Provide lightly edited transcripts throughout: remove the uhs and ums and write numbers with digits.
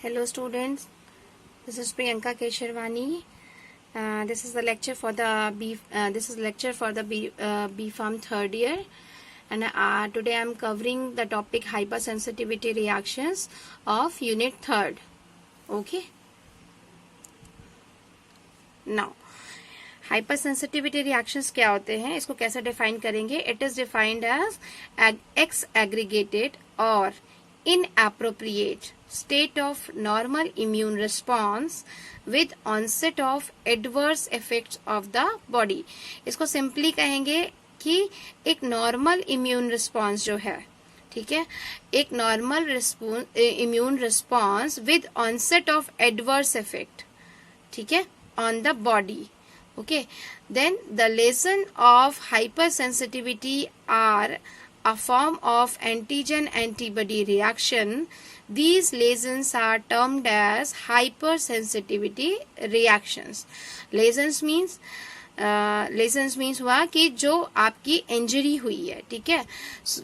Hello students, this is Priyanka Kesharwani. This is the lecture for the B Farm third year, and today I am covering the topic hypersensitivity reactions of unit third. Okay. Now, hypersensitivity reactions क्या होते हैं, इसको कैसे define करेंगे? It is defined as X aggregated or inappropriate state of normal immune response with onset of adverse effects of the body. इसको simply कहेंगे कि एक नॉर्मल इम्यून रिस्पॉन्स जो है, ठीक है, एक normal immune response with onset of adverse effect, ठीक है, on the body. Okay, then the lesion of hypersensitivity are a form of antigen-antibody reaction. These lesions are termed as hypersensitivity reactions. Lesions means हुआ कि जो आपकी injury हुई है, ठीक है,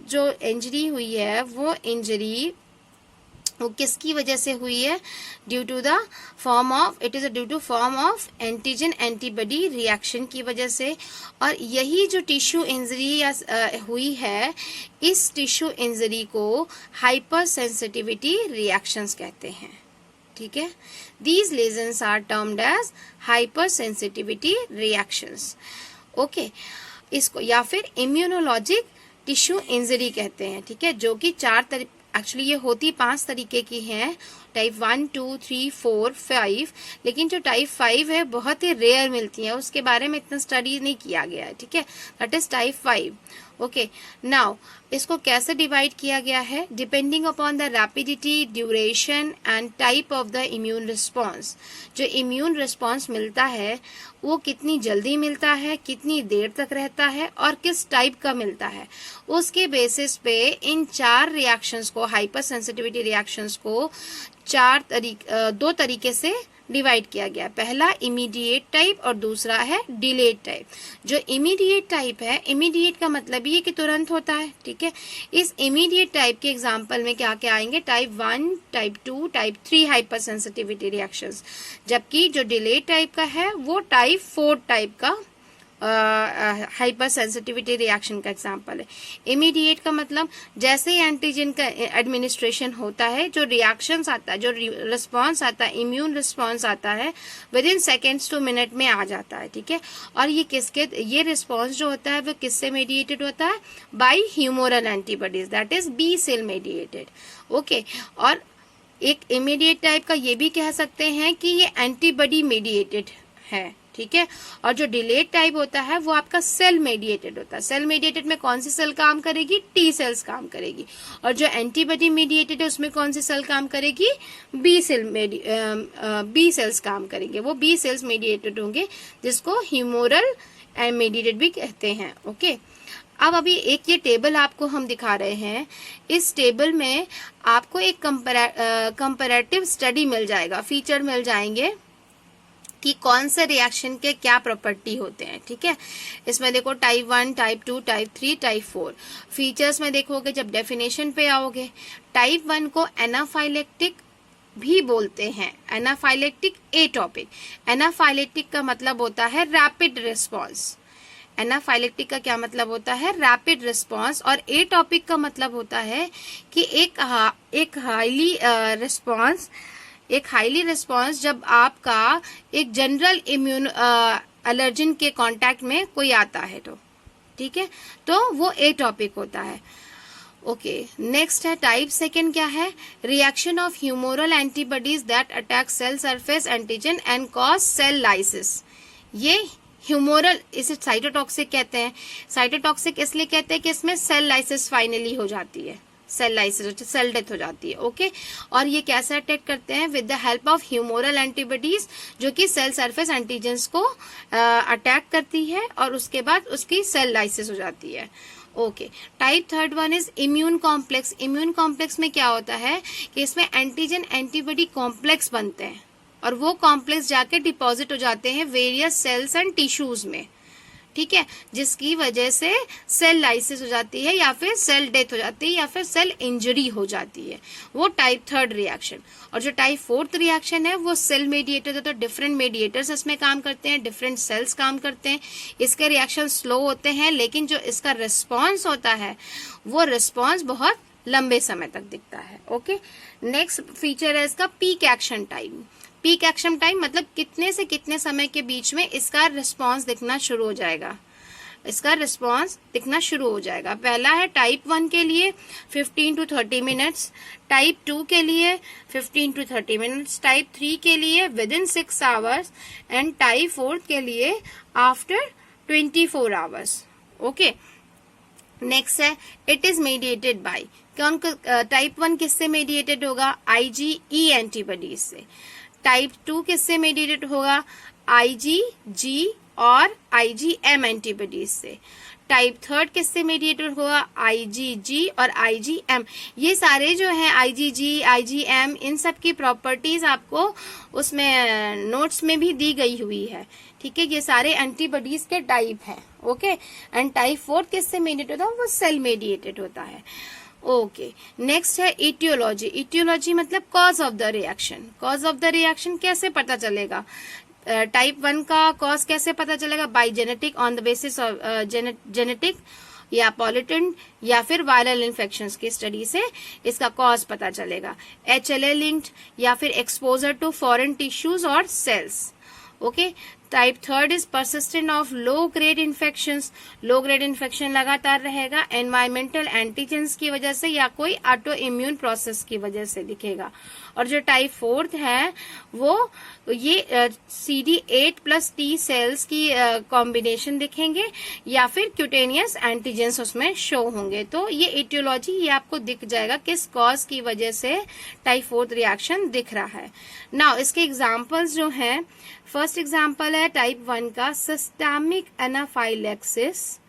जो इंजरी हुई है वो इंजरी वो किसकी वजह से हुई है? Due to the form of antigen antibody reaction की वजह से. और यही जो टिश्यू इंजरी हुई है, इस टिश्यू इंजरी को हाइपर सेंसिटिविटी रिएक्शंस कहते हैं, ठीक है. These lesions are termed as hypersensitivity reactions. Okay, इसको या फिर इम्यूनोलॉजिक टिश्यू इंजरी कहते हैं, ठीक है, जो कि एक्चुअली ये होती 5 तरीके की हैं, टाइप 1, 2, 3, 4, 5, लेकिन जो टाइप 5 है बहुत ही रेयर मिलती है, उसके बारे में इतना स्टडी नहीं किया गया है, ठीक है. That is type 5. Okay, now इसको कैसे डिवाइड किया गया है? Depending upon the rapidity, duration and type of the immune response. जो इम्यून रिस्पॉन्स मिलता है वो कितनी जल्दी मिलता है, कितनी देर तक रहता है और किस टाइप का मिलता है, उसके बेसिस पे इन 4 रिएक्शंस को, हाइपर सेंसिटिविटी रिएक्शंस को 2 तरीके से डिवाइड किया गया. पहला इमीडिएट टाइप और दूसरा है डिलेड टाइप. जो इमीडिएट टाइप है, इमीडिएट का मतलब ये कि तुरंत होता है, ठीक है. इस इमीडिएट टाइप के एग्जांपल में क्या क्या आएंगे? Type 1, type 2, type 3 hyper sensitivity reactions. जबकि जो डिलेड टाइप का है वो टाइप 4 टाइप का हाइपर सेंसिटिविटी रिएक्शन का एग्जाम्पल है. इमीडिएट का मतलब जैसे ही एंटीजन का एडमिनिस्ट्रेशन होता है, जो रिएक्शंस आता है, जो रिस्पॉन्स आता है, इम्यून रिस्पॉन्स आता है, with in seconds to minute में आ जाता है, ठीक है. और ये रिस्पॉन्स जो होता है वो किससे मेडिएटेड होता है? By humoral antibodies, that is B cell mediated. Okay, और एक इमीडिएट टाइप का ये भी कह सकते हैं कि ये एंटीबॉडी मेडिएटेड है, ठीक है. और जो डिलेड टाइप होता है वो आपका सेल मेडिएटेड होता है. सेल मेडिएटेड में कौन सी सेल काम करेगी? टी सेल्स काम करेगी. और जो एंटीबॉडी मेडिएटेड है उसमें कौन सी सेल काम करेगी? बी सेल्स काम करेंगे. वो बी सेल्स मेडिएटेड होंगे, जिसको ह्यूमोरल मेडिएटेड भी कहते हैं. ओके, अब अभी एक ये टेबल आपको हम दिखा रहे हैं. इस टेबल में आपको एक कंपैरेटिव स्टडी मिल जाएगा, फीचर मिल जाएंगे कि कौन से रिएक्शन के क्या प्रॉपर्टी होते हैं, ठीक है. इसमें देखो type 1, type 2, type 3, type 4. Features में देखोगे जब डेफिनेशन पे आओगे, टाइप 1 को एनाफाइलेक्टिक भी बोलते हैं, एनाफाइलेक्टिक एटॉपिक. एनाफाइलेक्टिक का मतलब होता है रैपिड रिस्पॉन्स. एनाफाइलेक्टिक का क्या मतलब होता है? Rapid response. और एटॉपिक का मतलब होता है कि एक हाईली रिस्पॉन्स जब आपका एक जनरल इम्यून एलर्जन के कांटेक्ट में कोई आता है तो, ठीक है, तो वो एटॉपिक होता है. ओके, नेक्स्ट है टाइप 2. क्या है? Reaction of humoral antibodies that attack cell surface antigen and cause cell lysis. ये ह्यूमोरल, इसे साइटोटॉक्सिक कहते हैं. साइटोटॉक्सिक इसलिए कहते हैं कि इसमें सेल लाइसिस फाइनली हो जाती है, सेल लाइसिस, सेल डेथ हो जाती है. ओके, और ये कैसे अटैक करते हैं? With the help of humoral antibodies, जो कि सेल सरफेस एंटीजेंस को अटैक करती है और उसके बाद उसकी सेल लाइसिस हो जाती है. Okay, type 3 is immune complex. Immune complex में क्या होता है कि इसमें एंटीजन एंटीबॉडी कॉम्प्लेक्स बनते हैं और वो कॉम्प्लेक्स जाके डिपॉजिट हो जाते हैं वेरियस सेल्स एंड टिश्यूज में, ठीक है, जिसकी वजह से सेल लाइसिस हो जाती है या फिर सेल डेथ हो जाती है या फिर सेल इंजरी हो जाती है, वो टाइप 3 रिएक्शन। और जो टाइप 4 रिएक्शन है वो सेल मेडिएटेड है, तो डिफरेंट मेडिएटर्स इसमें काम करते हैं, डिफरेंट सेल्स काम करते हैं, इसके रिएक्शन स्लो होते हैं, लेकिन जो इसका रिस्पॉन्स होता है वो रिस्पॉन्स बहुत लंबे समय तक दिखता है। ओके, नेक्स्ट फीचर है इसका peak action time. Peak action time मतलब कितने से कितने समय के बीच में इसका रिस्पॉन्स दिखना शुरू हो जाएगा, इसका रिस्पॉन्स दिखना शुरू हो जाएगा। पहला है टाइप 1 के लिए 15 to 30 मिनट्स, टाइप 2 के लिए 15 to 30 मिनट्स, टाइप 3 के लिए with in 6 hours and type 4 के लिए आफ्टर 24 आवर्स। ओके, नेक्स्ट है इट इज मेडिएटेड बाय, कौन टाइप 1 किससे मेडिएटेड होगा, IgE एंटीबॉडीज से। टाइप 2 किससे मेडिएटेड होगा, IgG और IgM एंटीबॉडीज से। टाइप 3 किससे मेडिएटेड होगा, IgG और IgM। ये सारे जो है IgG, IgM, इन सब की प्रॉपर्टीज आपको उसमें नोट्स में भी दी गई हुई है, ठीक है। ये सारे एंटीबॉडीज के टाइप हैं। ओके, एंड टाइप 4 किससे मेडिएटेड होता है, वो सेल मेडिएटेड होता है। ओके, नेक्स्ट है इटियोलॉजी। इटियोलॉजी मतलब cause of the reaction. Cause of the reaction कैसे पता चलेगा, टाइप 1 का कॉज कैसे पता चलेगा, bye genetic, on the basis of genetic या पॉलिटेंट या फिर वायरल इन्फेक्शंस की स्टडी से इसका कॉज पता चलेगा। HLA लिंक्ड या फिर एक्सपोजर टू फॉरेन टिश्यूज और cells. Okay, type 3 is persistent of low grade infections. Low grade infection लगातार रहेगा, एनवायरमेंटल एंटीजेंस की वजह से या कोई ऑटो इम्यून प्रोसेस की वजह से दिखेगा। और जो टाइप 4 है वो ये CD8 प्लस T सेल्स की कॉम्बिनेशन दिखेंगे या फिर क्यूटेनियस एंटीजेंस उसमें शो होंगे। तो ये इटियोलॉजी ये आपको दिख जाएगा किस कॉज की वजह से टाइप 4 रिएक्शन दिख रहा है। नाउ इसके एग्जांपल्स जो हैं, फर्स्ट एग्जांपल है टाइप 1 का सिस्टेमिक एनाफाइलेक्सिस।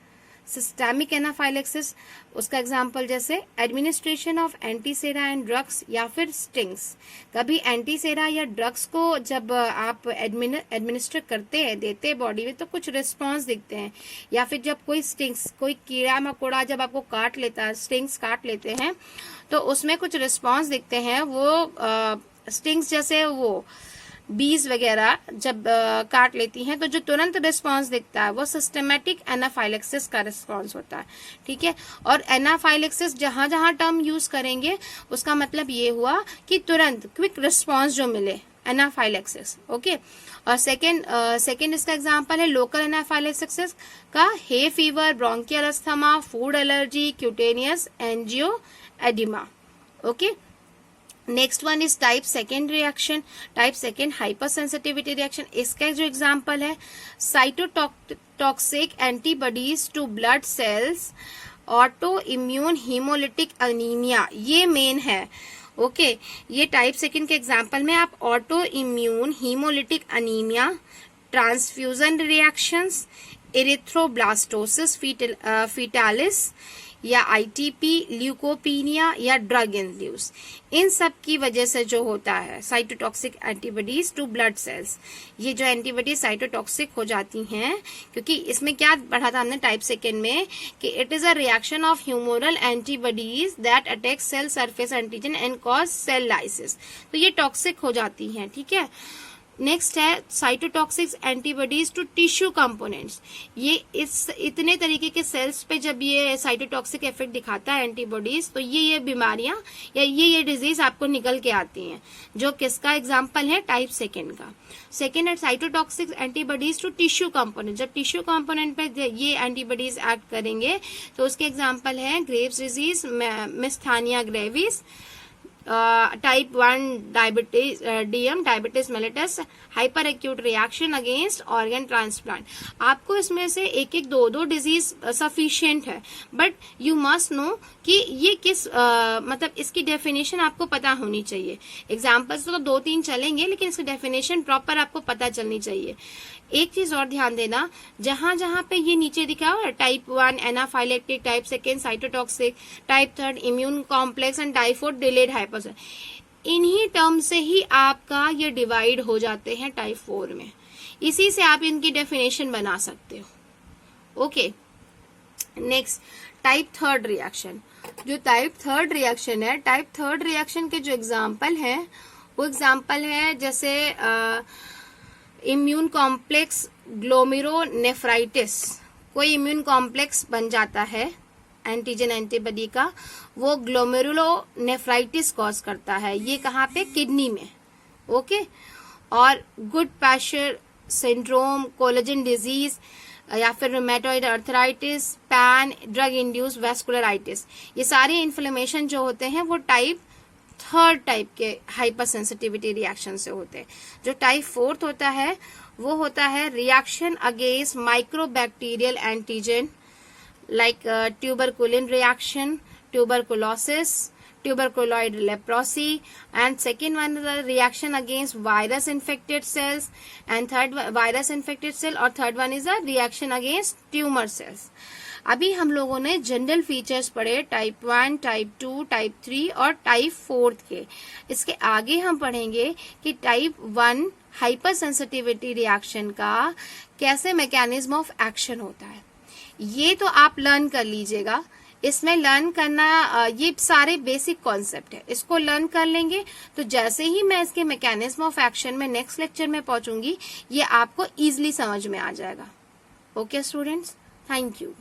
सिस्टेमिक एनाफाइलेक्सिस, उसका एग्जांपल जैसे administration of antisera and drugs या फिर स्टिंग्स। कभी एंटीसेरा या ड्रग्स को जब आप एडमिनिस्टर करते हैं, देते हैं बॉडी में, तो कुछ रिस्पॉन्स दिखते हैं, या फिर जब कोई स्टिंग्स, कोई कीड़ा मकोड़ा जब आपको काट लेता है, स्टिंग्स काट लेते हैं, तो उसमें कुछ रिस्पॉन्स दिखते हैं। वो स्टिंग्स जैसे वो बीज वगैरह जब काट लेती हैं, तो जो तुरंत रिस्पांस दिखता है वो सिस्टेमेटिक एनाफाइलेक्सिस का रिस्पांस होता है, ठीक है। और एनाफाइलेक्सिस जहां जहां टर्म यूज करेंगे उसका मतलब ये हुआ कि तुरंत क्विक रिस्पांस जो मिले, एनाफाइलेक्सिस। ओके, और सेकेंड इसका एग्जांपल है लोकल एनाफाइलेक्सिस का hay fever, bronchial asthma, food allergy, cutaneous angioedema. Okay, next one is type 2 reaction, type 2 hypersensitivity reaction. इसका जो एग्जांपल है cytotoxic antibodies to blood cells, autoimmune haemolytic anaemia, ये main है। Okay, ये type 2 के example में आप autoimmune haemolytic anaemia, transfusion reactions, erythroblastosis fetalis या ITP, ल्यूकोपीनिया या ड्रग इंड्यूस, इन सब की वजह से जो होता है cytotoxic antibodies to blood cells. ये जो एंटीबॉडीज साइटोटॉक्सिक हो जाती हैं, क्योंकि इसमें क्या पढ़ा था हमने टाइप 2 में कि it is a reaction of humoral antibodies that attack cell surface antigen and cause cell lysis, तो ये टॉक्सिक हो जाती हैं, ठीक है। नेक्स्ट है cytotoxic antibodies to tissue components. ये इस इतने तरीके के सेल्स पे जब ये साइटोटॉक्सिक इफेक्ट दिखाता है एंटीबॉडीज, तो ये बीमारियां या ये डिजीज आपको निकल के आती हैं, जो किसका एग्जांपल है, टाइप 2 का। सेकेंड है cytotoxic antibodies to tissue component. जब टिश्यू कंपोनेंट पे ये एंटीबॉडीज एक्ट करेंगे तो उसके एग्जांपल है Graves disease, myasthenia gravis, type 1 diabetes, DM diabetes mellitus, hyper acute reaction against organ transplant. आपको इसमें से एक एक दो डिजीज सफिशिएंट है, बट यू मस्ट नो कि ये किस मतलब इसकी डेफिनेशन आपको पता होनी चाहिए। एग्जाम्पल्स तो 2-3 चलेंगे, लेकिन इसकी डेफिनेशन प्रॉपर आपको पता चलनी चाहिए। एक चीज और ध्यान देना, जहां जहां पे ये नीचे दिखा हुआ है type 1 anaphylactic, type 2 cytotoxic, type 3 immune complex and type 4 delayed hyper, इन्हीं टर्म से ही आपका ये डिवाइड हो जाते हैं टाइप 4 में। इसी से आप इनकी डेफिनेशन बना सकते हो। Okay, next type third reaction. जो टाइप थर्ड रिएक्शन है, टाइप थर्ड रिएक्शन के जो एग्जाम्पल है वो एग्जाम्पल है जैसे इम्यून कॉम्प्लेक्स ग्लोमेरुलोनेफ्राइटिस। कोई इम्यून कॉम्प्लेक्स बन जाता है एंटीजन एंटीबॉडी का, वो ग्लोमेरुलोनेफ्राइटिस कॉज करता है। ये कहाँ पे? किडनी में। ओके, और Goodpasture syndrome, collagen disease या फिर rheumatoid arthritis, pan drug induce vasculitis, ये सारे इन्फ्लेमेशन जो होते हैं वो टाइप थर्ड टाइप के हाइपर सेंसिटिविटी रिएक्शन से होते हैं। जो टाइप फोर्थ होता है वो होता है reaction against microbacterial antigen like tuberculin reaction, tuberculosis, tuberculoid leprosy, and second one is a reaction against virus infected cells, and third virus infected cell, और third one is a reaction against tumor cells. अभी हम लोगों ने general features पढ़े type 1, type 2, type 3 और type 4 के। इसके आगे हम पढ़ेंगे कि टाइप 1 हाइपर सेंसिटिविटी रिएक्शन का कैसे मैकेनिज्म ऑफ एक्शन होता है। ये तो आप लर्न कर लीजिएगा। इसमें लर्न करना ये सारे बेसिक कॉन्सेप्ट है, इसको लर्न कर लेंगे तो जैसे ही मैं इसके मैकेनिज्म ऑफ एक्शन में नेक्स्ट लेक्चर में पहुंचूंगी ये आपको इजीली समझ में आ जाएगा। Okay students, thank you.